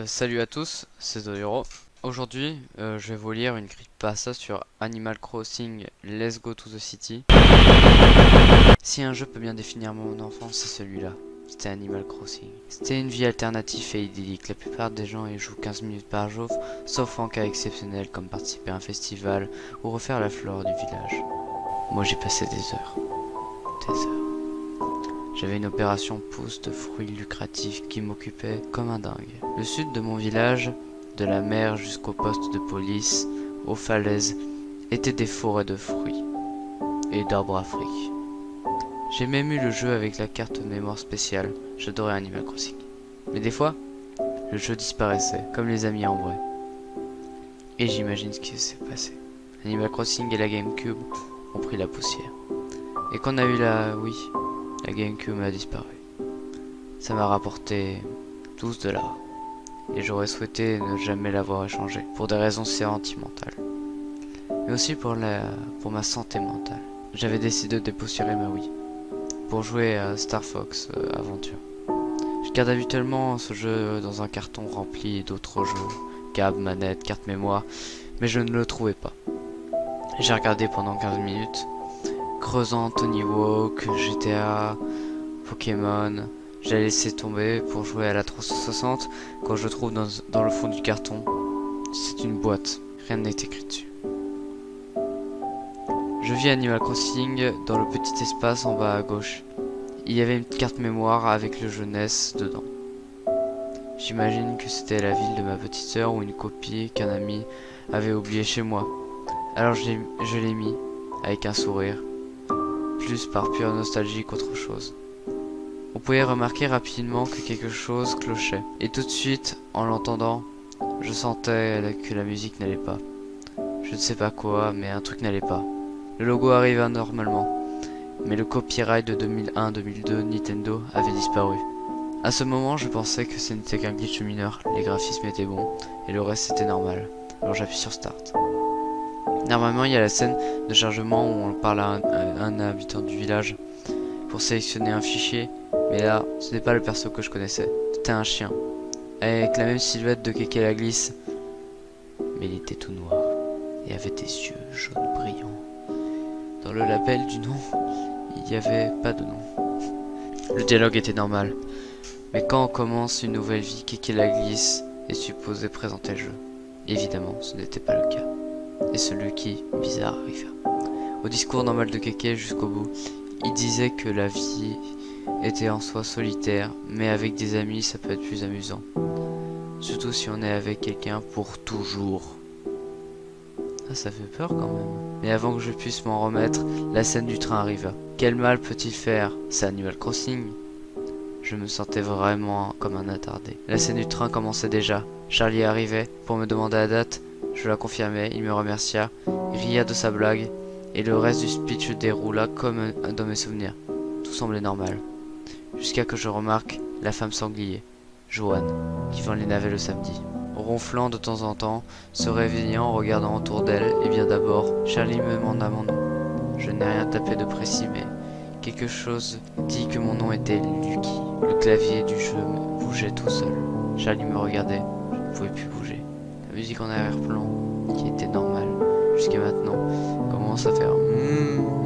Salut à tous, c'est Zoyoro. Aujourd'hui, je vais vous lire une creepypasta sur Animal Crossing Let's Go to the City. Si un jeu peut bien définir mon enfance, c'est celui-là. C'était Animal Crossing. C'était une vie alternative et idyllique. La plupart des gens y jouent 15 minutes par jour, sauf en cas exceptionnel comme participer à un festival ou refaire la flore du village. Moi j'y passais des heures. Des heures. J'avais une opération pousse de fruits lucratifs qui m'occupait comme un dingue. Le sud de mon village, de la mer jusqu'au poste de police, aux falaises, étaient des forêts de fruits et d'arbres afriques. J'ai même eu le jeu avec la carte mémoire spéciale. J'adorais Animal Crossing. Mais des fois, le jeu disparaissait, comme les amis en vrai. Et j'imagine ce qui s'est passé. Animal Crossing et la GameCube ont pris la poussière. Et quand on a eu la Wii, la GameCube a disparu. Ça m'a rapporté 12 $. Et j'aurais souhaité ne jamais l'avoir échangé, pour des raisons sentimentales. Mais aussi pour ma santé mentale. J'avais décidé de dépoussiérer ma Wii, pour jouer à Star Fox Aventure. Je garde habituellement ce jeu dans un carton rempli d'autres jeux, câbles, manettes, carte mémoire, mais je ne le trouvais pas. J'ai regardé pendant 15 minutes, creusant Tony Hawk, GTA, Pokémon. J'ai laissé tomber pour jouer à la 360 quand je trouve dans le fond du carton. C'est une boîte, rien n'est écrit dessus. Je vis Animal Crossing dans le petit espace en bas à gauche. Il y avait une carte mémoire avec le jeunesse dedans. J'imagine que c'était la ville de ma petite sœur ou une copie qu'un ami avait oubliée chez moi. Alors je l'ai mis avec un sourire, plus par pure nostalgie qu'autre chose. On pouvait remarquer rapidement que quelque chose clochait. Et tout de suite, en l'entendant, je sentais que la musique n'allait pas. Je ne sais pas quoi, mais un truc n'allait pas. Le logo arriva normalement, mais le copyright de 2001-2002 Nintendo avait disparu. À ce moment, je pensais que ce n'était qu'un glitch mineur, les graphismes étaient bons, et le reste était normal. Alors j'appuie sur Start. Normalement, il y a la scène de chargement où on parle à un habitant du village pour sélectionner un fichier, mais là, ce n'est pas le perso que je connaissais. C'était un chien, avec la même silhouette de Keke la glisse, mais il était tout noir et avait des yeux jaunes brillants. Dans le label du nom, il n'y avait pas de nom. Le dialogue était normal, mais quand on commence une nouvelle vie, Keke la glisse est supposé présenter le jeu. Évidemment, ce n'était pas le cas. Et celui qui, bizarre, arriva. Au discours normal de Keke jusqu'au bout, il disait que la vie était en soi solitaire, mais avec des amis ça peut être plus amusant. Surtout si on est avec quelqu'un pour toujours. Ah, ça fait peur quand même. Mais avant que je puisse m'en remettre, la scène du train arriva. Quel mal peut-il faire? C'est Animal Crossing. Je me sentais vraiment comme un attardé. La scène du train commençait déjà. Charlie arrivait pour me demander la date. Je la confirmai, il me remercia, ria de sa blague, et le reste du speech déroula comme dans mes souvenirs. Tout semblait normal. Jusqu'à que je remarque la femme sanglier, Joanne, qui vend les navets le samedi. Ronflant de temps en temps, se réveillant en regardant autour d'elle, et bien d'abord, Charlie me demanda mon nom. Je n'ai rien tapé de précis, mais quelque chose dit que mon nom était Lucky. Le clavier du jeu bougeait tout seul. Charlie me regardait, je ne pouvais plus bouger. La musique en arrière-plan, qui était normale jusqu'à maintenant, commence à faire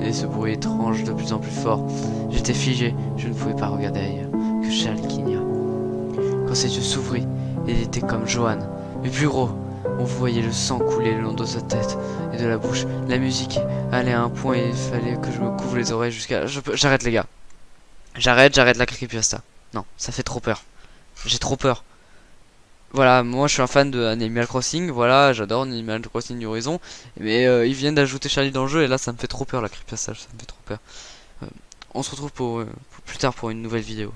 et ce bruit étrange de plus en plus fort. J'étais figé, je ne pouvais pas regarder ailleurs que Charles Kigna. Quand ses yeux s'ouvrirent, il était comme Johan, mais plus gros. On voyait le sang couler le long de sa tête et de la bouche. La musique allait à un point et il fallait que je me couvre les oreilles jusqu'à... J'arrête les gars. J'arrête la creepypasta. Non, ça fait trop peur. J'ai trop peur. Voilà, moi je suis un fan de Animal Crossing, voilà, j'adore Animal Crossing New Horizon, mais ils viennent d'ajouter Charlie dans le jeu et là ça me fait trop peur la creepypasta, ça me fait trop peur. On se retrouve pour plus tard pour une nouvelle vidéo.